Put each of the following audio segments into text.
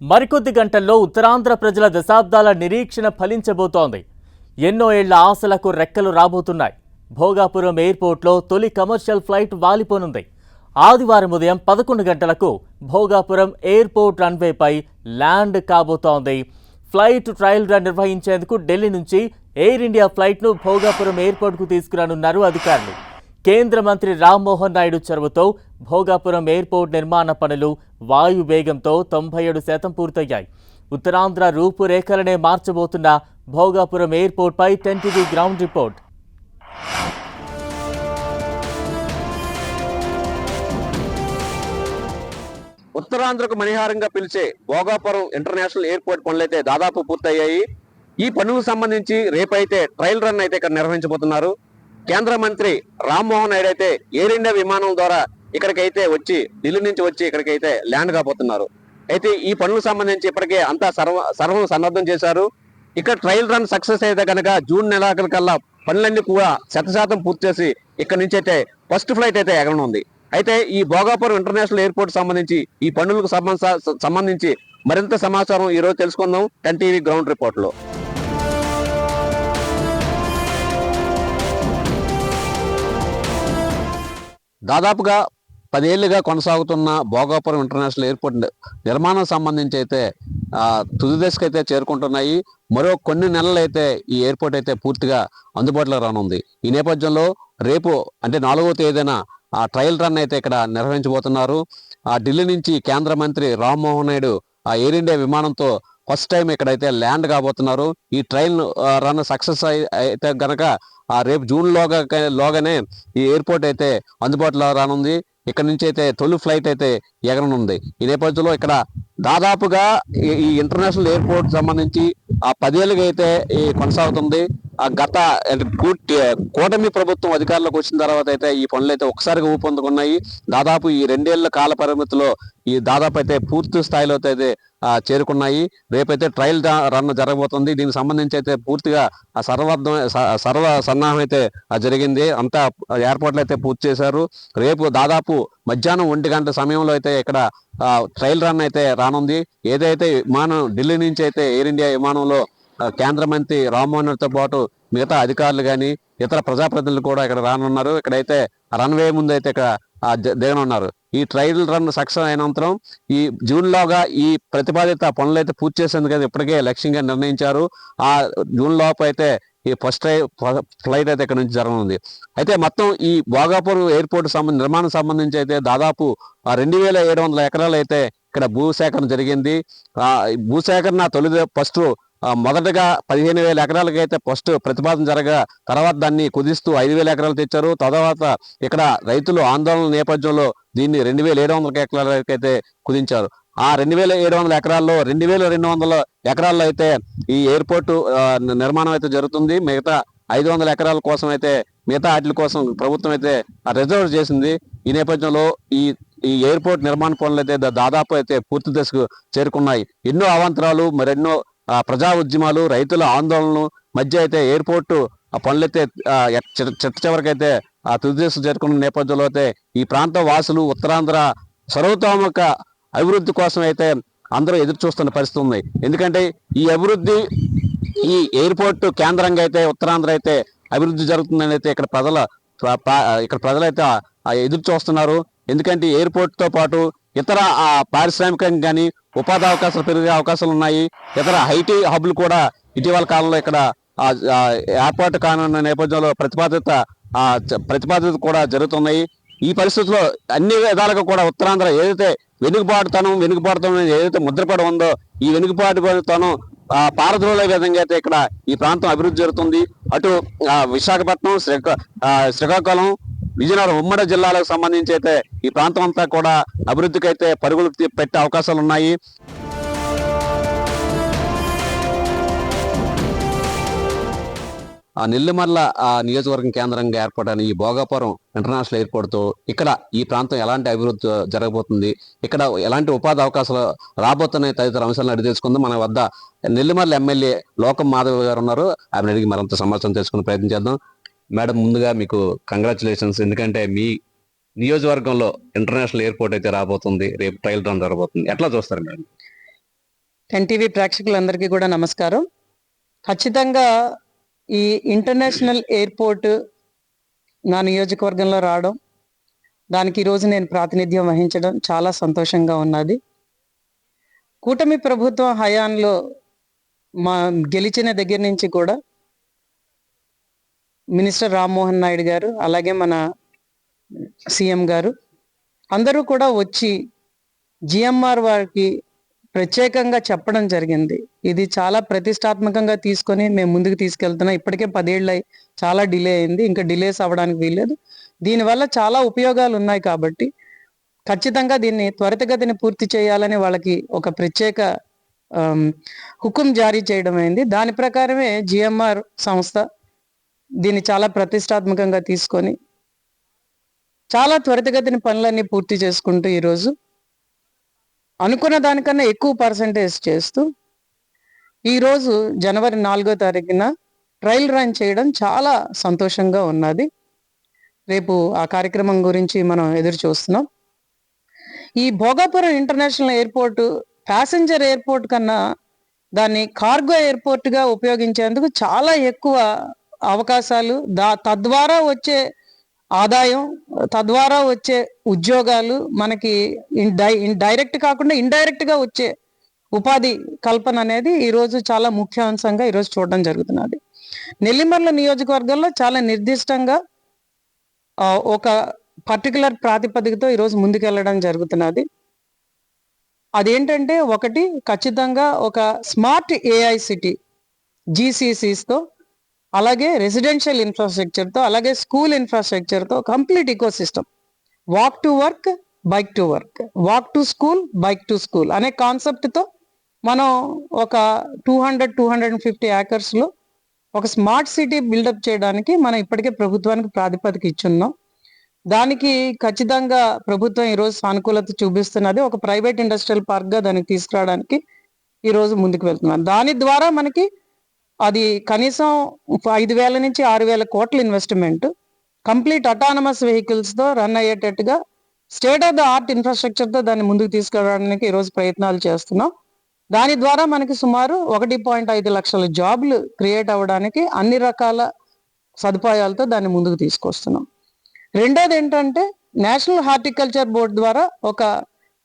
మరికొద్ది గంటల్లో ఉత్తరాంధ్ర ప్రజల దశాబ్దాల నిరీక్షణ ఫలించబోతోంది. ఎన్నో ఏళ్ల ఆశలకు రెక్కలు రాబోతున్నాయి. భోగాపురం ఎయిర్పోర్ట్లో తొలి కమర్షియల్ ఫ్లైట్ వాలిపోనుంది. ఆదివారం ఉదయం 11 గంటలకు భోగాపురం ఎయిర్పోర్ట్ రన్వేపై ల్యాండ్ కాబోతోంది. ఫ్లైట్ ట్రయల్ రన్ నిర్వహించేందుకు ఢిల్లీ నుంచి ఎయిర్ ఇండియా ఫ్లైట్ను భోగాపురం ఎయిర్పోర్ట్కు తీసుకురానున్నారు అధికారులు. కేంద్ర మంత్రి రామ్మోహన్ నాయుడు చొరవతో భోగాపురం ఎయిర్పోర్ట్ నిర్మాణ పనులు వాయు వేగంతో 97% పూర్తయ్యాయి. ఉత్తరాంధ్ర రూపురేఖలనే మార్చబోతున్న భోగాపురం ఎయిర్పోర్ట్పై 10 టీవీ గ్రౌండ్ రిపోర్ట్. ఉత్తరాంధ్రకు మణిహారంగా పిలిచే భోగాపురం ఇంటర్నేషనల్ ఎయిర్పోర్ట్ పనులైతే దాదాపు పూర్తయ్యాయి. ఈ పనులకు సంబంధించి రేపైతే ట్రయల్ రన్ అయితే ఇక్కడ నిర్వహించబోతున్నారు. కేంద్ర మంత్రి రామ్మోహన్ నాయుడు అయితే ఎయిర్ ఇండియా విమానం ద్వారా ఇక్కడికైతే వచ్చి ఢిల్లీ నుంచి వచ్చి ఇక్కడికైతే ల్యాండ్ కాబోతున్నారు. అయితే ఈ పనులకు సంబంధించి ఇప్పటికే అంతా సర్వం సన్నద్ధం చేశారు. ఇక్కడ ట్రయల్ రన్ సక్సెస్ అయితే కనుక జూన్ నెలాఖరికల్లా పనులన్నీ కూడా 100% పూర్తి చేసి ఇక్కడ నుంచి అయితే ఫస్ట్ ఫ్లైట్ అయితే ఎగరనుంది. అయితే ఈ భోగాపురం ఇంటర్నేషనల్ ఎయిర్పోర్ట్ సంబంధించి ఈ పనులకు సంబంధించి మరింత సమాచారం ఈ రోజు తెలుసుకుందాం 10 టీవీ గ్రౌండ్ రిపోర్ట్ లో. దాదాపుగా 10 ఏళ్లుగా కొనసాగుతున్న భోగాపురం ఇంటర్నేషనల్ ఎయిర్పోర్ట్ నిర్మాణం సంబంధించి అయితే తుది దశకు అయితే చేరుకుంటున్నాయి. మరో కొన్ని నెలలు అయితే ఈ ఎయిర్పోర్ట్ అయితే పూర్తిగా అందుబాటులో రానుంది. ఈ నేపథ్యంలో రేపు అంటే 4వ తేదీన ఆ ట్రయల్ రన్ అయితే ఇక్కడ నిర్వహించబోతున్నారు. ఢిల్లీ నుంచి కేంద్ర మంత్రి రామ్మోహన్ నాయుడు ఆ ఎయిర్ ఇండియా విమానంతో ఫస్ట్ టైం ఇక్కడైతే ల్యాండ్ కాబోతున్నారు. ఈ ట్రయల్ రన్ సక్సెస్ అయితే గనక రేపు జూన్ లోగానే ఈ ఎయిర్పోర్ట్ అయితే అందుబాటులో రానుంది. ఇక్కడ నుంచి అయితే తొలి ఫ్లైట్ అయితే ఎగరనుంది. ఈ నేపథ్యంలో ఇక్కడ దాదాపుగా ఈ ఇంటర్నేషనల్ ఎయిర్పోర్ట్ సంబంధించి 10 ఏళ్ళుగా అయితే కొనసాగుతుంది. గత కూటమి ప్రభుత్వం అధికారంలోకి వచ్చిన తర్వాత అయితే ఈ పనులు అయితే ఒకసారిగా ఊపందుకున్నాయి. దాదాపు ఈ 2 ఏళ్ల కాల పరిమితిలో ఈ దాదాపు అయితే పూర్తి స్థాయిలో అయితే చేరుకున్నాయి. రేపైతే ట్రయల్ రన్ జరగబోతుంది. దీనికి సంబంధించి అయితే పూర్తిగా సర్వ సన్నాహం అయితే జరిగింది. అంతా ఏర్పాట్లు అయితే పూర్తి చేశారు. రేపు దాదాపు మధ్యాహ్నం 1 గంట సమయంలో అయితే ఇక్కడ ట్రయల్ రన్ అయితే రానుంది. ఏదైతే విమానం ఢిల్లీ నుంచి అయితే ఎయిర్ ఇండియా విమానంలో కేంద్ర మంత్రి రామ్మోహన్ నాయుడుతో పాటు మిగతా అధికారులు కానీ ఇతర ప్రజాప్రతినిధులు కూడా ఇక్కడ రానున్నారు. ఇక్కడైతే రన్వే ముందు అయితే ఇక్కడ దిగనున్నారు. ఈ ట్రయల్ రన్ సక్సెస్ అయినంతరం ఈ జూన్ లోగా ఈ ప్రతిపాదిత పనులు అయితే పూర్తి చేసేందుకు ఇప్పటికే లక్ష్యంగా నిర్ణయించారు. ఆ జూన్ లోపు అయితే ఈ ఫస్ట్ ఫ్లైట్ అయితే ఇక్కడ నుంచి జరగనుంది. అయితే మొత్తం ఈ భోగాపురం ఎయిర్పోర్ట్ నిర్మాణం సంబంధించి అయితే దాదాపు 2700 ఎకరాలు అయితే ఇక్కడ భూసేకరణ జరిగింది. భూసేకరణ ఫస్ట్ మొదటగా 15,000 ఎకరాలకి అయితే ఫస్ట్ ప్రతిపాదన జరగా తర్వాత దాన్ని కుదిస్తూ 5,000 ఎకరాలు తెచ్చారు. తర్వాత ఇక్కడ రైతులు ఆందోళన నేపథ్యంలో దీన్ని 2,700 ఎకరాలకి అయితే కుదించారు. ఆ 2,700 ఎకరాల్లో 2,200 ఎకరాల్లో అయితే ఈ ఎయిర్పోర్టు నిర్మాణం అయితే జరుగుతుంది. మిగతా 500 ఎకరాల కోసం అయితే మిగతా వాటి కోసం ప్రభుత్వం అయితే రిజర్వ్ చేసింది. ఈ నేపథ్యంలో ఈ ఎయిర్పోర్ట్ నిర్మాణ పనులు అయితే దాదాపు అయితే పూర్తి దశకు చేరుకున్నాయి. ఎన్నో అవాంతరాలు మరెన్నో ప్రజా ఉద్యమాలు రైతుల ఆందోళనలు మధ్య అయితే ఎయిర్పోర్టు పనులైతే చిట్ట చివరికైతే తుది దశకు చేరుకున్న నేపథ్యంలో అయితే ఈ ప్రాంత వాసులు ఉత్తరాంధ్ర సర్వతోముఖ అభివృద్ధి కోసం అయితే అందరూ ఎదురు చూస్తున్న పరిస్థితి ఉంది. ఎందుకంటే ఈ అభివృద్ధి ఈ ఎయిర్పోర్ట్ కేంద్రంగా అయితే ఉత్తరాంధ్ర అయితే అభివృద్ధి జరుగుతుందని అయితే ఇక్కడ ప్రజలైతే ఎదురు చూస్తున్నారు. ఎందుకంటే ఎయిర్పోర్ట్ తో పాటు ఇతర పారిశ్రామికంగా కానీ ఉపాధి అవకాశాలు పెరిగే అవకాశాలు ఉన్నాయి. ఇతర ఐటీ హబ్లు కూడా ఇటీవల కాలంలో ఇక్కడ ఏర్పాటు కానున్న నేపథ్యంలో ప్రతిపాదిత కూడా జరుగుతున్నాయి. ఈ పరిస్థితుల్లో అన్ని విధాలుగా కూడా ఉత్తరాంధ్ర ఏదైతే వెనుకబాటుతనం ఏదైతే ముద్రపడి ఉందో ఈ వెనుకబాటుతనం పారద్రోలే విధంగా అయితే ఇక్కడ ఈ ప్రాంతం అభివృద్ధి జరుగుతుంది. అటు విశాఖపట్నం, శ్రీకాకుళం, విజయనగరం ఉమ్మడి జిల్లాలకు సంబంధించి అయితే ఈ ప్రాంతం అంతా కూడా అభివృద్ధికి అయితే పరుగులు పెట్టే అవకాశాలు ఉన్నాయి. నెల్లిమర్ల నియోజకవర్గం కేంద్రంగా ఏర్పడిన ఈ భోగాపురం ఇంటర్నేషనల్ ఎయిర్పోర్ట్తో ఇక్కడ ఈ ప్రాంతం ఎలాంటి అభివృద్ధి జరగబోతుంది, ఇక్కడ ఎలాంటి ఉపాధి అవకాశాలు రాబోతున్నాయి తదితర అంశాలను అడిగి తెలుసుకుందాం. మన వద్ద నెల్లిమర్ల ఎమ్మెల్యే లోకం మాధవ్ గారు ఉన్నారు. ఆమెను అడిగి మరింత సమాచారం తెలుసుకునే ప్రయత్నం చేద్దాం. మేడం, ముందుగా మీకు కంగ్రాచులేషన్స్. ఎందుకంటే మీ నియోజకవర్గంలో ఇంటర్నేషనల్ ఎయిర్పోర్ట్ అయితే రాబోతుంది, రేపు ట్రయల్ రన్ జరగబోతుంది. ఎట్లా చూస్తారు మేడం? ఎన్టీవీ ప్రేక్షకులందరికీ కూడా నమస్కారం. ఖచ్చితంగా ఈ ఇంటర్నేషనల్ ఎయిర్పోర్ట్ నా నియోజకవర్గంలో రావడం, దానికి ఈరోజు నేను ప్రాతినిధ్యం వహించడం చాలా సంతోషంగా ఉన్నది. కూటమి ప్రభుత్వం హయాంలో మా గెలిచిన దగ్గర నుంచి కూడా మినిస్టర్ రామ్మోహన్ నాయుడు గారు, అలాగే మన సీఎం గారు అందరూ కూడా వచ్చి జిఎంఆర్ వారికి ప్రత్యేకంగా చెప్పడం జరిగింది. ఇది చాలా ప్రతిష్టాత్మకంగా తీసుకొని మేము ముందుకు తీసుకెళ్తున్నాం. ఇప్పటికే 10 ఏళ్ళు చాలా డిలే అయింది, ఇంకా డిలేస్ అవ్వడానికి వీల్లేదు. దీనివల్ల చాలా ఉపయోగాలు ఉన్నాయి కాబట్టి ఖచ్చితంగా దీన్ని త్వరితగతిని పూర్తి చేయాలని వాళ్ళకి ఒక ప్రత్యేక హుకుం జారీ చేయడం అయింది. దాని ప్రకారమే జిఎంఆర్ సంస్థ దీన్ని చాలా ప్రతిష్టాత్మకంగా తీసుకొని చాలా త్వరితగతిని పనులన్నీ పూర్తి చేసుకుంటూ ఈరోజు అనుకున్న దానికన్నా ఎక్కువ పర్సంటేజ్ చేస్తూ ఈరోజు జనవరి 4వ తారీఖున ట్రయల్ రన్ చేయడం చాలా సంతోషంగా ఉన్నది. రేపు ఆ కార్యక్రమం గురించి మనం ఎదురు చూస్తున్నాం. ఈ Bhogapuram international airport passenger airport కన్నా దాన్ని కార్గో ఎయిర్పోర్ట్గా ఉపయోగించేందుకు చాలా ఎక్కువ అవకాశాలు, తద్వారా వచ్చే ఆదాయం, తద్వారా వచ్చే ఉద్యోగాలు, మనకి డైరెక్ట్ కాకుండా ఇండైరెక్ట్ గా వచ్చే ఉపాధి కల్పన అనేది ఈరోజు చాలా ముఖ్య అంశంగా ఈరోజు చూడడం జరుగుతున్నది. నెల్లిమర్ల నియోజకవర్గంలో చాలా నిర్దిష్టంగా ఒక పర్టికులర్ ప్రాతిపదికతో ఈరోజు ముందుకెళ్ళడం జరుగుతున్నది. అదేంటంటే, ఒకటి ఖచ్చితంగా ఒక స్మార్ట్ ఏఐ సిటీ జీసీసీస్తో, అలాగే రెసిడెన్షియల్ ఇన్ఫ్రాస్ట్రక్చర్తో, అలాగే స్కూల్ ఇన్ఫ్రాస్ట్రక్చర్తో complete ecosystem, walk to work, bike to work, walk to school, bike to school అనే కాన్సెప్ట్తో మనం ఒక 200-250 ఏకర్స్లో ఒక స్మార్ట్ సిటీ బిల్డప్ చేయడానికి మనం ఇప్పటికే ప్రభుత్వానికి ప్రాతిపదిక ఇచ్చున్నాం. దానికి ఖచ్చితంగా ప్రభుత్వం ఈరోజు సానుకూలత చూపిస్తున్నది. ఒక ప్రైవేట్ ఇండస్ట్రియల్ పార్క్గా దానికి తీసుకురావడానికి ఈరోజు ముందుకు వెళ్తున్నాం. దాని ద్వారా మనకి అది కనీసం 5,000 నుంచి 6,000 కోట్ల ఇన్వెస్ట్మెంట్, కంప్లీట్ అటానమస్ వెహికల్స్తో రన్ అయ్యేటట్టుగా స్టేట్ ఆఫ్ ద ఆర్ట్ ఇన్ఫ్రాస్ట్రక్చర్తో దాన్ని ముందుకు తీసుకురావడానికి ఈరోజు ప్రయత్నాలు చేస్తున్నాం. దాని ద్వారా మనకి సుమారు 1.5 లక్షల జాబ్లు క్రియేట్ అవ్వడానికి అన్ని రకాల సదుపాయాలతో దాన్ని ముందుకు తీసుకొస్తున్నాం. రెండోది ఏంటంటే, నేషనల్ హార్టికల్చర్ బోర్డు ద్వారా ఒక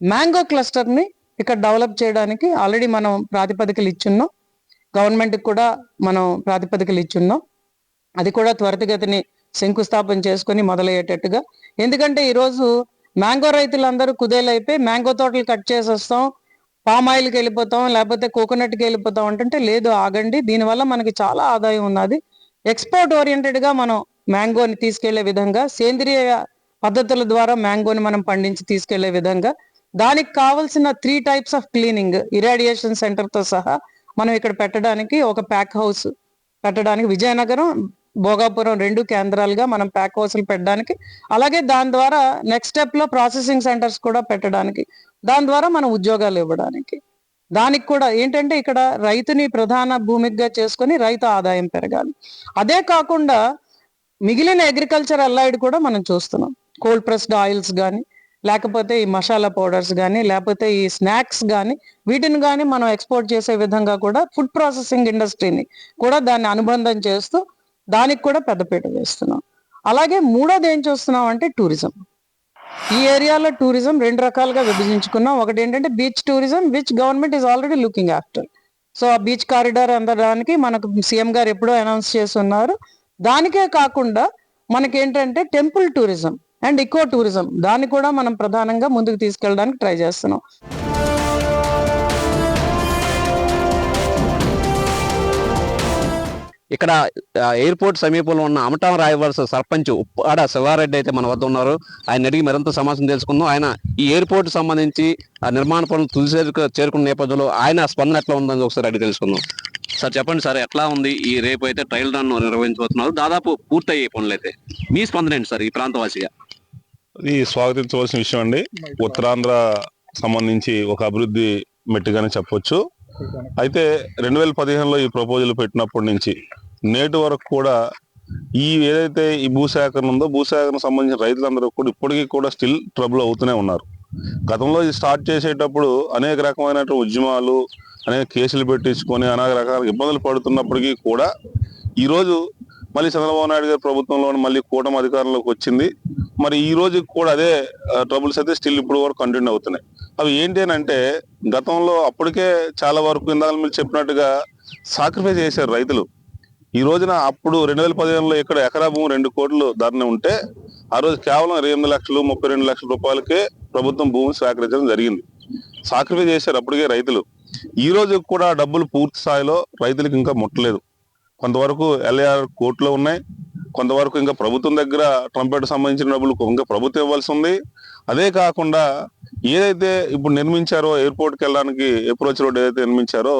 మ్యాంగో క్లస్టర్ని ఇక్కడ డెవలప్ చేయడానికి ఆల్రెడీ మనం ప్రాతిపదికలు ఇచ్చున్నాం. గవర్నమెంట్కి కూడా మనం ప్రాతిపదికలు ఇచ్చున్నాం. అది కూడా త్వరితగతిని శంకుస్థాపన చేసుకొని మొదలయ్యేటట్టుగా. ఎందుకంటే ఈరోజు మ్యాంగో రైతులందరూ కుదేలైపోయి మ్యాంగో తోటలు కట్ చేసేస్తాం, పామాయిల్కి వెళ్ళిపోతాం, లేకపోతే కోకోనట్కి వెళ్ళిపోతాం అంటే లేదు, ఆగండి. దీనివల్ల మనకి చాలా ఆదాయం ఉన్నది. ఎక్స్పోర్ట్ ఓరియంటెడ్గా మనం మ్యాంగోని తీసుకెళ్లే విధంగా, సేంద్రియ పద్ధతుల ద్వారా మ్యాంగోని మనం పండించి తీసుకెళ్లే విధంగా, దానికి కావాల్సిన 3 టైప్స్ ఆఫ్ క్లీనింగ్ ఇరాడియేషన్ సెంటర్తో సహా మనం ఇక్కడ పెట్టడానికి, ఒక ప్యాక్ హౌస్ పెట్టడానికి, విజయనగరం, భోగాపురం 2 కేంద్రాలుగా మనం ప్యాక్ హౌస్లు పెట్టడానికి, అలాగే దాని ద్వారా నెక్స్ట్ స్టెప్లో ప్రాసెసింగ్ సెంటర్స్ కూడా పెట్టడానికి, దాని ద్వారా మనం ఉద్యోగాలు ఇవ్వడానికి. దానికి కూడా ఏంటంటే, ఇక్కడ రైతుని ప్రధాన భూమిగా చేసుకొని రైతు ఆదాయం పెరగాలి. అదే కాకుండా మిగిలిన అగ్రికల్చర్ అలైడ్ కూడా మనం చూస్తున్నాం. కోల్డ్ ప్రెస్డ్ ఆయిల్స్ కానీ, లేకపోతే ఈ మసాలా పౌడర్స్ కానీ, లేకపోతే ఈ స్నాక్స్ కానీ, వీటిని కానీ మనం ఎక్స్పోర్ట్ చేసే విధంగా కూడా ఫుడ్ ప్రాసెసింగ్ ఇండస్ట్రీని కూడా దాన్ని అనుబంధం చేస్తూ దానికి కూడా పెద్దపీట వేస్తున్నాం. అలాగే మూడోది ఏం చూస్తున్నాం అంటే టూరిజం. ఈ ఏరియాలో టూరిజం 2 రకాలుగా విభజించుకున్నాం. ఒకటి ఏంటంటే beach tourism, which government is already looking after. So ఆ బీచ్ కారిడార్ అందడానికి మనకు సీఎం గారు ఎప్పుడో అనౌన్స్ చేస్తున్నారు. దానికే కాకుండా మనకేంటంటే temple tourism and eco tourism, దాన్ని కూడా మనం ప్రధానంగా ముందుకు తీసుకెళ్ళడానికి ట్రై చేస్తున్నాం. ఇక్కడ ఎయిర్పోర్ట్ సమీపంలో ఉన్న అమటాం రాయవలస సర్పంచ్ ఉప్పాడ శివారెడ్డి అయితే మన వద్ద ఉన్నారు. ఆయన అడిగి మరింత సమాచారం తెలుసుకుందాం. ఆయన ఈ ఎయిర్పోర్ట్ సంబంధించి ఆ నిర్మాణ పనులు తుది చేరుకున్న నేపథ్యంలో ఆయన స్పందన ఎట్లా ఉందని ఒకసారి అడిగి తెలుసుకుందాం. సార్ చెప్పండి సార్, ఎట్లా ఉంది ఈ రేపు అయితే ట్రయల్ రన్ నిర్వహించబోతున్నారు, దాదాపు పూర్తయ్యే పనులు అయితే మీ స్పందన ఏంటి సార్ ఈ ప్రాంతవాసిగా? ఇది స్వాగతించవలసిన విషయం అండి. ఉత్తరాంధ్ర సంబంధించి ఒక అభివృద్ధి మెట్టుగానే చెప్పొచ్చు. అయితే 2015లో ఈ ప్రపోజల్ పెట్టినప్పటి నుంచి నేటి వరకు కూడా ఏదైతే ఈ భూసేకరణ ఉందో భూసేకరణ సంబంధించిన రైతులందరూ కూడా ఇప్పటికీ కూడా స్టిల్ ట్రబుల్ అవుతూనే ఉన్నారు. గతంలో ఇది స్టార్ట్ చేసేటప్పుడు అనేక రకమైన ఉద్యమాలు, అనేక కేసులు పెట్టించుకొని అనేక రకాల ఇబ్బందులు పడుతున్నప్పటికీ కూడా ఈరోజు మళ్ళీ చంద్రబాబు నాయుడు గారి ప్రభుత్వంలో మళ్ళీ కూటమి అధికారంలోకి వచ్చింది. మరి ఈ రోజు కూడా అదే ట్రబుల్స్ అయితే స్టిల్ ఇప్పుడు వరకు కంటిన్యూ అవుతున్నాయి. అవి ఏంటి అని అంటే, గతంలో అప్పటికే చాలా వరకు ఇందాక మీరు చెప్పినట్టుగా సాక్రిఫైస్ చేశారు రైతులు. ఈ రోజున అప్పుడు 2015లో ఇక్కడ ఎకరా భూమి 2 కోట్లు ధరనే ఉంటే ఆ రోజు కేవలం 28 లక్షలు 32 లక్షల రూపాయలకే ప్రభుత్వం భూమి సేకరించడం జరిగింది. సాక్రిఫైస్ చేశారు అప్పటికే రైతులు. ఈ రోజు కూడా డబ్బులు పూర్తి స్థాయిలో రైతులకు ఇంకా ముట్టలేదు. కొంతవరకు ఎల్ఏఆర్ కోర్టులో ఉన్నాయి, కొంతవరకు ఇంకా ప్రభుత్వం దగ్గర ట్రంపెట్ సంబంధించిన డబ్బులు ఇంకా ప్రభుత్వం ఇవ్వాల్సి ఉంది. అదే కాకుండా ఏదైతే ఇప్పుడు నిర్మించారో ఎయిర్పోర్ట్కి వెళ్ళడానికి అప్రోచ్ రోడ్ ఏదైతే నిర్మించారో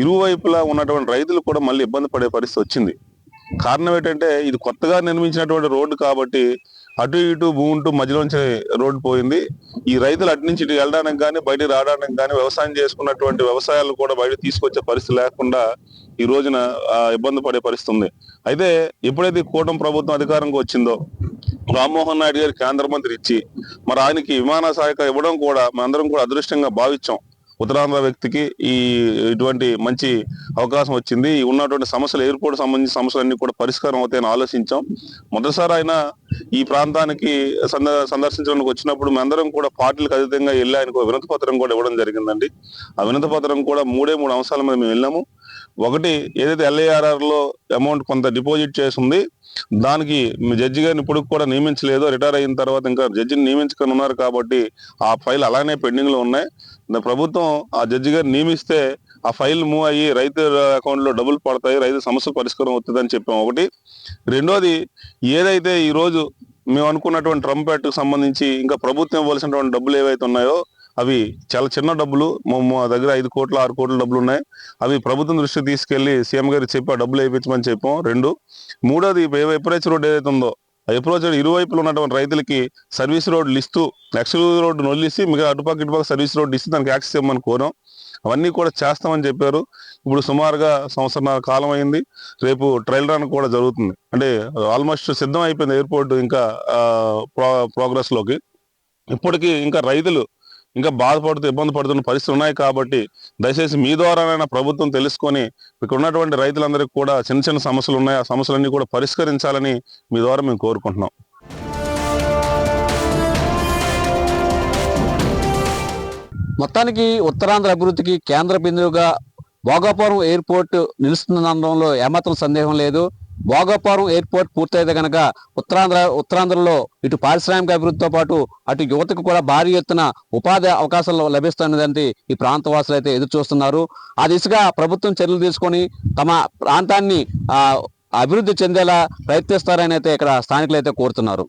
ఇరువైపులా ఉన్నటువంటి రైతులు కూడా మళ్ళీ ఇబ్బంది పడే పరిస్థితి వచ్చింది. కారణం ఏంటంటే ఇది కొత్తగా నిర్మించినటువంటి రోడ్డు కాబట్టి అటు ఇటు భూమి మధ్యలోంచి రోడ్డు పోయింది. ఈ రైతులు అటు నుంచి ఇటు వెళ్ళడానికి కానీ బయటికి రావడానికి కానీ వ్యవసాయం చేసుకున్నటువంటి వ్యవసాయాలు కూడా బయట తీసుకొచ్చే పరిస్థితి లేకుండా ఈ రోజున ఇబ్బంది పడే పరిస్థితి ఉంది. అయితే ఎప్పుడైతే కూటమి ప్రభుత్వం అధికారంగా వచ్చిందో రామ్మోహన్ నాయుడు గారు కేంద్ర మంత్రి ఇచ్చి మరి ఆయనకి విమాన సహాయక ఇవ్వడం కూడా మనందరం కూడా అదృష్టంగా భావించాం. ఉత్తరాంధ్ర వ్యక్తికి ఇటువంటి మంచి అవకాశం వచ్చింది. ఉన్నటువంటి సమస్యలు ఎయిర్పోర్ట్ సంబంధించిన సమస్యలన్నీ కూడా పరిష్కారం అవుతాయని ఆలోచించాం. మొదటిసారి ఆయన ఈ ప్రాంతానికి సందర్శించడానికి వచ్చినప్పుడు మేమందరం కూడా పార్టీలకు అతీతంగా వెళ్ళి ఆయనకు వినతి పత్రం కూడా ఇవ్వడం జరిగిందండి. ఆ వినతి పత్రం కూడా 3 అంశాల మీద మేము వెళ్ళాము. ఒకటి, ఏదైతే ఎల్ఏఆర్ఆర్ లో అమౌంట్ కొంత డిపాజిట్ చేసి ఉంది దానికి జడ్జి గారిని ఇప్పుడు కూడా నియమించలేదు. రిటైర్ అయిన తర్వాత ఇంకా జడ్జిని నియమించుకొని ఉన్నారు కాబట్టి ఆ ఫైల్ అలానే పెండింగ్ లో ఉన్నాయి. ప్రభుత్వం ఆ జడ్జి గారిని నియమిస్తే ఆ ఫైల్ మూవ్ అయ్యి రైతు అకౌంట్ లో డబ్బులు పడతాయి, రైతు సమస్య పరిష్కారం అవుతుంది అని చెప్పాం ఒకటి. రెండోది, ఏదైతే ఈ రోజు మేము అనుకున్నటువంటి ట్రంపెట్ సంబంధించి ఇంకా ప్రభుత్వం ఇవ్వాల్సినటువంటి డబ్బులు ఏవైతే ఉన్నాయో అవి చాలా చిన్న డబ్బులు, మా దగ్గర 5 కోట్లు 6 కోట్ల డబ్బులు ఉన్నాయి. అవి ప్రభుత్వం దృష్టికి తీసుకెళ్లి సీఎం గారికి చెప్పి ఆ డబ్బులు వేయించమని చెప్పాం. 2. మూడోది, అప్రోచ్ రోడ్ ఏదైతే ఉందో అప్రోచ్ రోడ్ ఇరువైపులు ఉన్నటువంటి రైతులకి సర్వీస్ రోడ్లు ఇస్తూ ఎక్స్క్లూజివ్ రోడ్డు నొల్లిసి మిగతా అటుపక్క ఇటుపక్క సర్వీస్ రోడ్డు ఇస్తూ దానికి యాక్సెస్ ఇవ్వమని కోరాం. అవన్నీ కూడా చేస్తామని చెప్పారు. ఇప్పుడు సుమారుగా 1.5 సంవత్సరాల కాలం అయింది. రేపు ట్రయల్ రన్ కూడా జరుగుతుంది. అంటే ఆల్మోస్ట్ సిద్ధం అయిపోయింది ఎయిర్పోర్ట్ ఇంకా ప్రోగ్రెస్ లోకి. ఇప్పటికీ ఇంకా రైతులు ఇంకా బాధపడుతూ ఇబ్బంది పడుతున్న పరిస్థితులు ఉన్నాయి కాబట్టి దయచేసి మీ ద్వారానైనా ప్రభుత్వం తెలుసుకొని ఇక్కడ ఉన్నటువంటి రైతులందరికీ కూడా చిన్న చిన్న సమస్యలు ఉన్నాయి, ఆ సమస్యలన్నీ కూడా పరిష్కరించాలని మీ ద్వారా మేము కోరుకుంటున్నాం. మొత్తానికి ఉత్తరాంధ్ర అభివృద్ధికి కేంద్ర బిందువుగా భోగాపురం ఎయిర్పోర్ట్ నిలుస్తుందనడంలో ఏమాత్రం సందేహం లేదు. భోగాపురం ఎయిర్పోర్ట్ పూర్తయితే కనుక ఉత్తరాంధ్రలో ఇటు పారిశ్రామిక అభివృద్ధితో పాటు అటు యువతకు కూడా భారీ ఎత్తున ఉపాధి అవకాశాలు లభిస్తున్నదంటే ఈ ప్రాంతవాసులు అయితే ఎదురు చూస్తున్నారు. ఆ దిశగా ప్రభుత్వం చర్యలు తీసుకొని తమ ప్రాంతాన్ని అభివృద్ధి చెందేలా ప్రయత్నిస్తారని అయితే ఇక్కడ స్థానికులు అయితే కోరుతున్నారు.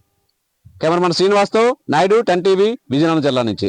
కెమెరామన్ శ్రీనివాస్తో నాయుడు, 10 టీవీ, విజయనగరం జిల్లా నుంచి.